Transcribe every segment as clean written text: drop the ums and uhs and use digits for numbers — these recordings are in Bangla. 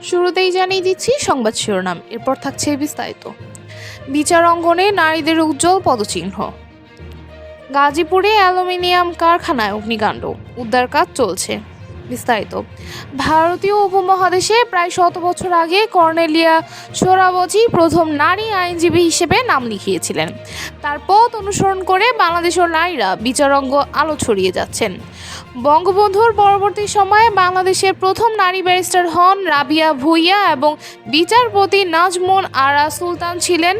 শুরুতেই জানিয়ে দিচ্ছি সংবাদ শিরোনাম, এরপর থাকছে বিস্তারিত। বিচার অঙ্গনে নারীদের উজ্জ্বল পদচিহ্ন। গাজীপুরে অ্যালুমিনিয়াম কারখানায় অগ্নিকাণ্ড, উদ্ধার কাজ চলছে। বিস্তারিত। ভারতীয় উপমহাদেশে প্রায় 100 বছর আগে কর্নেলিয়া সোহরাওয়ার্দী প্রথম নারী আইনজীবী হিসেবে নাম লিখিয়েছিলেন। তার পথ অনুসরণ করে বাংলাদেশের নারীরা বিচারঙ্গ আলো ছড়িয়ে যাচ্ছেন। বঙ্গবন্ধুর পরবর্তী সময়ে বাংলাদেশের প্রথম নারী ব্যারিস্টার হন রাবিয়া ভূঁইয়া এবং বিচারপতি নাজমুন আরা সুলতান ছিলেন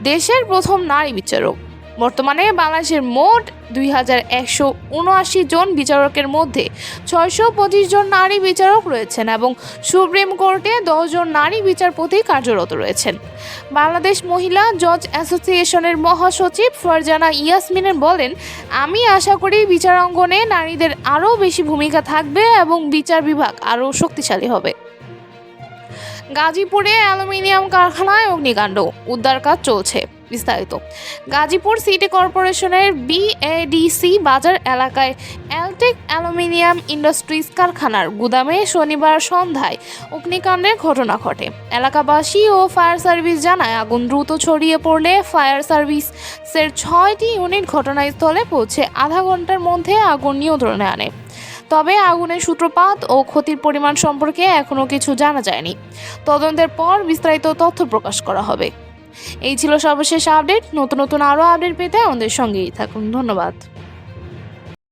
দেশের প্রথম নারী বিচারক। বর্তমানে বাংলাদেশের মোট 2179 জন বিচারকের মধ্যে 625 জন নারী বিচারক রয়েছেন এবং সুপ্রিম কোর্টে 10 জন নারী বিচারপতি কার্যরত রয়েছেন। বাংলাদেশ মহিলা জজ অ্যাসোসিয়েশনের মহাসচিব ফারজানা ইয়াসমিনের বলেন, আমি আশা করি বিচারাঙ্গনে নারীদের আরও বেশি ভূমিকা থাকবে এবং বিচার বিভাগ আরও শক্তিশালী হবে। গাজীপুরে অ্যালুমিনিয়াম কারখানায় অগ্নিকাণ্ড, উদ্ধার কাজ চলছে। বিস্তারিত। গাজীপুর সিটি কর্পোরেশনের বিএডিসি বাজার এলাকায় অ্যালটেক অ্যালুমিনিয়াম ইন্ডাস্ট্রিজ কারখানার গুদামে শনিবার সন্ধ্যায় অগ্নিকাণ্ডের ঘটনা ঘটে। এলাকাবাসী ও ফায়ার সার্ভিস জানায়, আগুন দ্রুত ছড়িয়ে পড়লে ফায়ার সার্ভিসের 6টি ইউনিট ঘটনাস্থলে পৌঁছে আধা ঘন্টার মধ্যে আগুন নিয়ন্ত্রণে আনে। তবে আগুনের সূত্রপাত ও ক্ষতির পরিমাণ সম্পর্কে এখনও কিছু জানা যায়নি। তদন্তের পর বিস্তারিত তথ্য প্রকাশ করা হবে। এই ছিল সর্বশেষ আপডেট। নতুন আরও আপডেট পেতে আমাদের সঙ্গেই থাকুন। ধন্যবাদ।